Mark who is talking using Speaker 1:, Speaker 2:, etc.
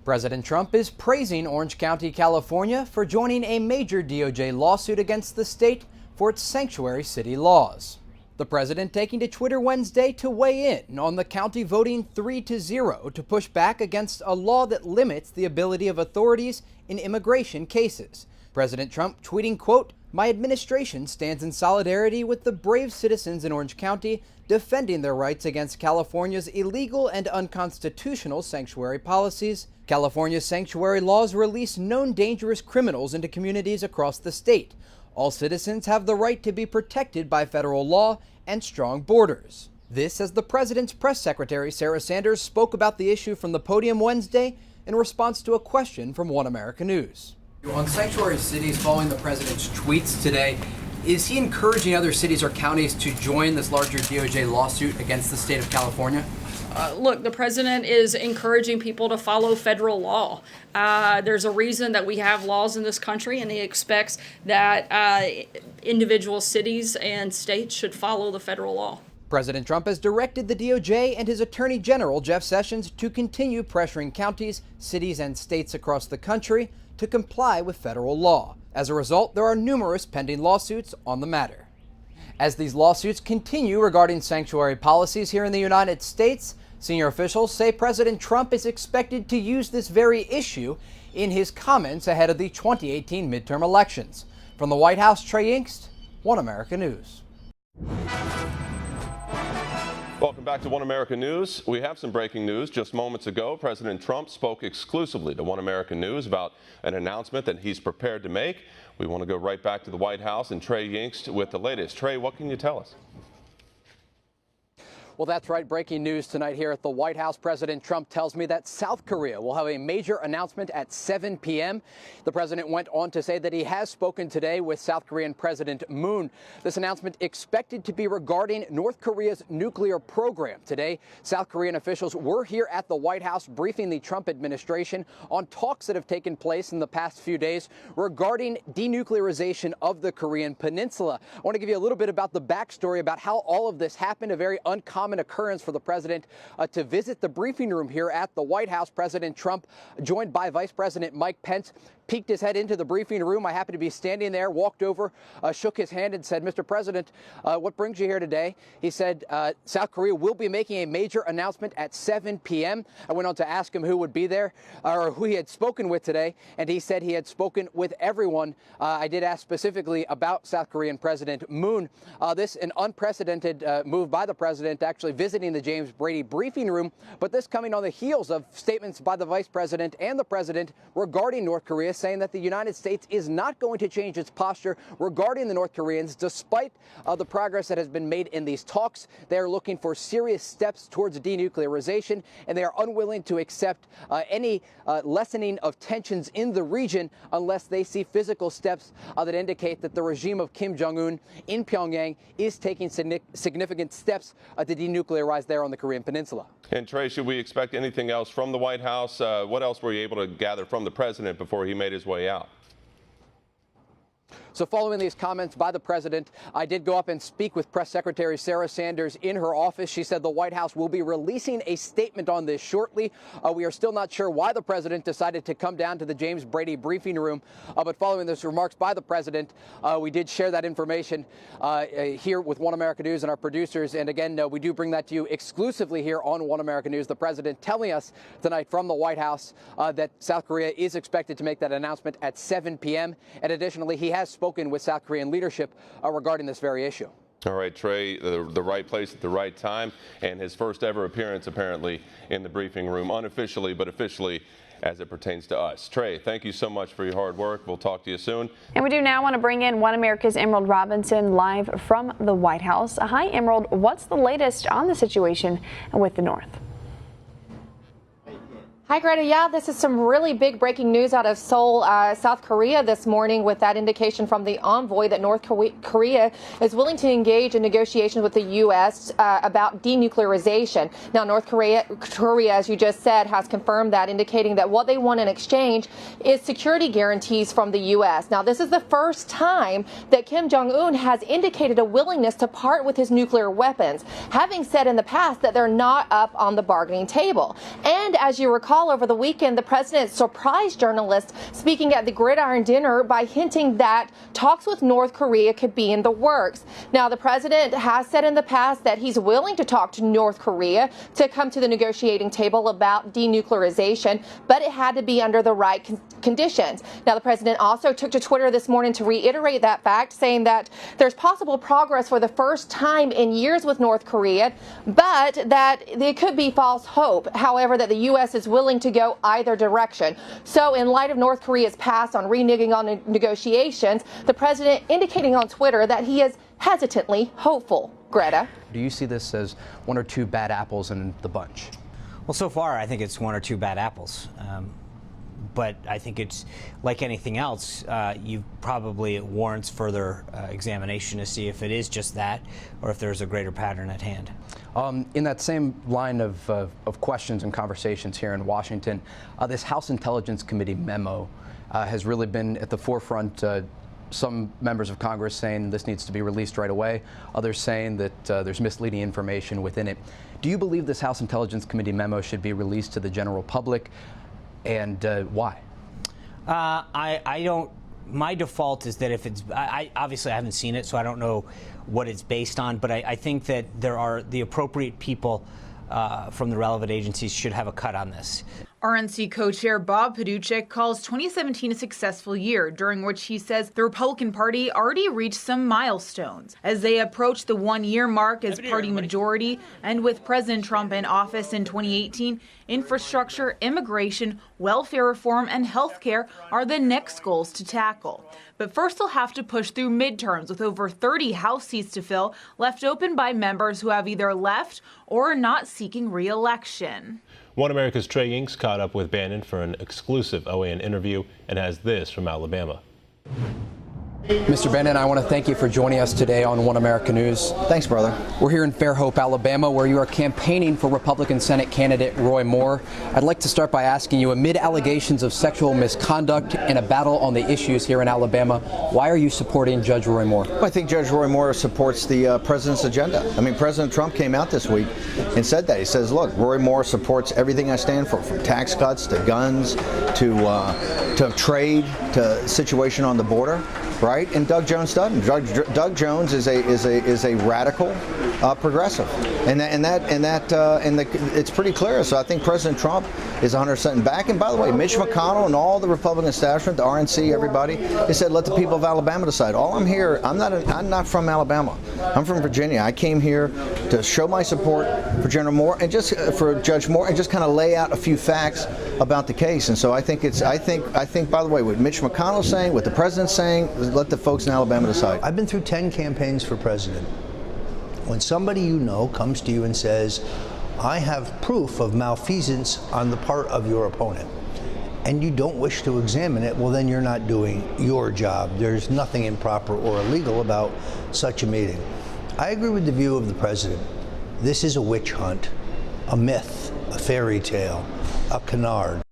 Speaker 1: President Trump is praising Orange County, California for joining a major DOJ lawsuit against the state for its sanctuary city laws. The president taking to Twitter Wednesday to weigh in on the county voting 3-0 to push back against a law that limits the ability of authorities in immigration cases. President Trump tweeting, quote, "My administration stands in solidarity with the brave citizens in Orange County defending their rights against California's illegal and unconstitutional sanctuary policies. California's sanctuary laws release known dangerous criminals into communities across the state. All citizens have the right to be protected by federal law and strong borders." This as the president's press secretary, Sarah Sanders, spoke about the issue from the podium Wednesday in response to a question from One America News. On sanctuary cities, following the president's tweets today, is he encouraging other cities or counties to join this larger DOJ lawsuit against the state of California?
Speaker 2: Look, the president is encouraging people to follow federal law. There's a reason that we have laws in this country, and he expects that individual cities and states should follow the federal law.
Speaker 1: President Trump has directed the DOJ and his Attorney General, Jeff Sessions, to continue pressuring counties, cities, and states across the country to comply with federal law. As a result, there are numerous pending lawsuits on the matter. As these lawsuits continue regarding sanctuary policies here in the United States, senior officials say President Trump is expected to use this very issue in his comments ahead of the 2018 midterm elections. From the White House, Trey Yingst, One America News.
Speaker 3: Welcome back to One America News. We have some breaking news. Just moments ago, President Trump spoke exclusively to One America News about an announcement that he's prepared to make. We want to go right back to the White House and Trey Yingst with the latest. Trey, what can you tell us?
Speaker 1: Well, that's right. Breaking news tonight here at the White House. President Trump tells me that South Korea will have a major announcement at 7 p.m. The president went on to say that he has spoken today with South Korean President Moon. This announcement expected to be regarding North Korea's nuclear program. Today, South Korean officials were here at the White House briefing the Trump administration on talks that have taken place in the past few days regarding denuclearization of the Korean Peninsula. I want to give you a little bit about the backstory about how all of this happened. A very uncommon occurrence for the president to visit the briefing room here at the White House. President Trump, joined by Vice President Mike Pence, peeked his head into the briefing room. I happened to be standing there, walked over, shook his hand and said, "Mr. President, what brings you here today?" He said, "South Korea will be making a major announcement at 7 p.m. I went on to ask him who would be there or who he had spoken with today, and he said he had spoken with everyone. I did ask specifically about South Korean President Moon. This an unprecedented move by the president, actually visiting the James Brady briefing room, but this coming on the heels of statements by the vice president and the president regarding North Korea, saying that the United States is not going to change its posture regarding the North Koreans despite the progress that has been made in these talks. They are looking for serious steps towards denuclearization, and they are unwilling to accept any lessening of tensions in the region unless they see physical steps that indicate that the regime of Kim Jong-un in Pyongyang is taking significant steps to denuclearize there on the Korean Peninsula.
Speaker 3: And Trey, should we expect anything else from the White House? What else were you able to gather from the president before he made his way out?
Speaker 1: So following these comments by the president, I did go up and speak with Press Secretary Sarah Sanders in her office. She said the White House will be releasing a statement on this shortly. We are still not sure why the president decided to come down to the James Brady briefing room. But following those remarks by the president, we did share that information here with One America News and our producers. And again, we do bring that to you exclusively here on One America News. The president telling us tonight from the White House that South Korea is expected to make that announcement at 7 p.m. And additionally, he has spoken with South Korean leadership regarding this very issue.
Speaker 3: All right, Trey, the right place at the right time, and his first ever appearance apparently in the briefing room, unofficially but officially as it pertains to us. Trey, thank you so much for your hard work. We'll talk to you soon.
Speaker 4: And we do now want to bring in One America's Emerald Robinson live from the White House. Hi, Emerald. What's the latest on the situation with the North?
Speaker 5: Hi, Greta. Yeah, this is some really big breaking news out of Seoul, South Korea this morning, with that indication from the envoy that North Korea is willing to engage in negotiations with the U.S. About denuclearization. Now, North Korea, as you just said, has confirmed that, indicating that what they want in exchange is security guarantees from the U.S. Now, this is the first time that Kim Jong-un has indicated a willingness to part with his nuclear weapons, having said in the past that they're not up on the bargaining table. And as you recall, recall, over the weekend, the president surprised journalists speaking at the Gridiron Dinner by hinting that talks with North Korea could be in the works. Now, the president has said in the past that he's willing to talk to North Korea to come to the negotiating table about denuclearization, but it had to be under the right conditions. Now, the president also took to Twitter this morning to reiterate that fact, saying that there's possible progress for the first time in years with North Korea, but that there could be false hope, however, that the U.S. is willing to go either direction. So in light of North Korea's pass on reneging on negotiations, the president indicating on Twitter that he is hesitantly hopeful. Greta?
Speaker 1: Do you see this as one or two bad apples in the bunch?
Speaker 6: Well, so far, I think it's one or two bad apples. But I think it's like anything else, it warrants further examination to see if it is just that or if there's a greater pattern at hand.
Speaker 1: In that same line of questions and conversations here in Washington, this House Intelligence Committee memo has really been at the forefront. Some members of Congress saying this needs to be released right away, others saying that there's misleading information within it. Do you believe this House Intelligence Committee memo should be released to the general public, and why?
Speaker 6: I don't. My default is that if it's, obviously I haven't seen it, so I don't know what it's based on, but I think that there are the appropriate people from the relevant agencies should have a cut on this.
Speaker 7: RNC co-chair Bob Paduchek calls 2017 a successful year, during which he says the Republican Party already reached some milestones as they approach the one-year mark as party majority, and with President Trump in office in 2018, infrastructure, immigration, welfare reform, and health care are the next goals to tackle. But first they'll have to push through midterms with over 30 House seats to fill, left open by members who have either left or are not seeking re-election.
Speaker 8: One America's Trey Yingst caught up with Bannon for an exclusive OAN interview and has this from Alabama.
Speaker 1: Mr. Bannon, I want to thank you for joining us today on One America News.
Speaker 9: Thanks, brother.
Speaker 1: We're here in Fairhope, Alabama, where you are campaigning for Republican Senate candidate Roy Moore. I'd like to start by asking you, amid allegations of sexual misconduct and a battle on the issues here in Alabama, why are you supporting Judge Roy Moore?
Speaker 9: Well, I think Judge Roy Moore supports the president's agenda. I mean, President Trump came out this week and said that. He says, look, Roy Moore supports everything I stand for, from tax cuts to guns to trade to situation on the border. Right, and Doug Jones doesn't. Doug Jones is a radical progressive, and it's pretty clear. So I think President Trump is 100% back. And by the way, Mitch McConnell and all the Republican establishment, the RNC, everybody, they said let the people of Alabama decide. I'm not from Alabama. I'm from Virginia. I came here to show my support for General Moore and just for Judge Moore and just kind of lay out a few facts about the case. And so I think by the way, what Mitch McConnell's saying, what the president's saying, let the folks in Alabama decide.
Speaker 10: I've been through 10 campaigns for president. When somebody you know comes to you and says, I have proof of malfeasance on the part of your opponent, and you don't wish to examine it, well, then you're not doing your job. There's nothing improper or illegal about such a meeting. I agree with the view of the president. This is a witch hunt, a myth, a fairy tale, a canard.